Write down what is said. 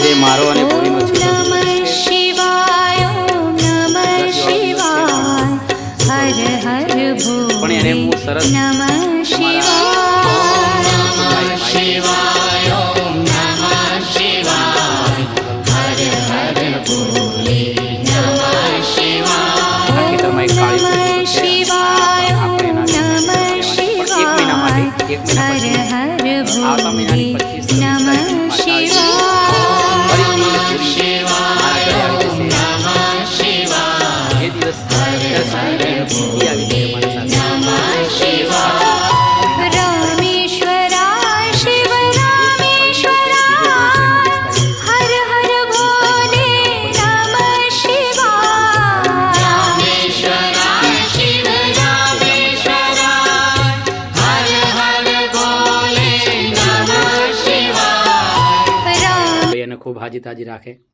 આજે મારો અને ભૂરીનો છેલ્લો નમઃ શિવાય નમઃ શિવાય હર હર ભોલે પણ એને હું સરસ નમઃ શિવાય નમઃ શિવાય નમઃ શિવાય હર હર ભોલે નમઃ શિવાય આ ખેતરમાં એક કાળી નમઃ શિવાય આપણે એના નમઃ એક મહિના માટે શિવાય એક મહિના હર પછી હર આવતા ભોલે મહિનાની 25 નમઃ શિવાય નમઃ શિવાય એ દિવસ હર શિવાય રામેશ્વરાય શિવ રામેશ્વરાય હર હર ભોલે નમઃ શિવાય રામેશ્વરાય શિવ રામેશ્વરાય હર હર ભોલે નમઃ શિવાય એને ખૂબ હાજી તાજી રાખે।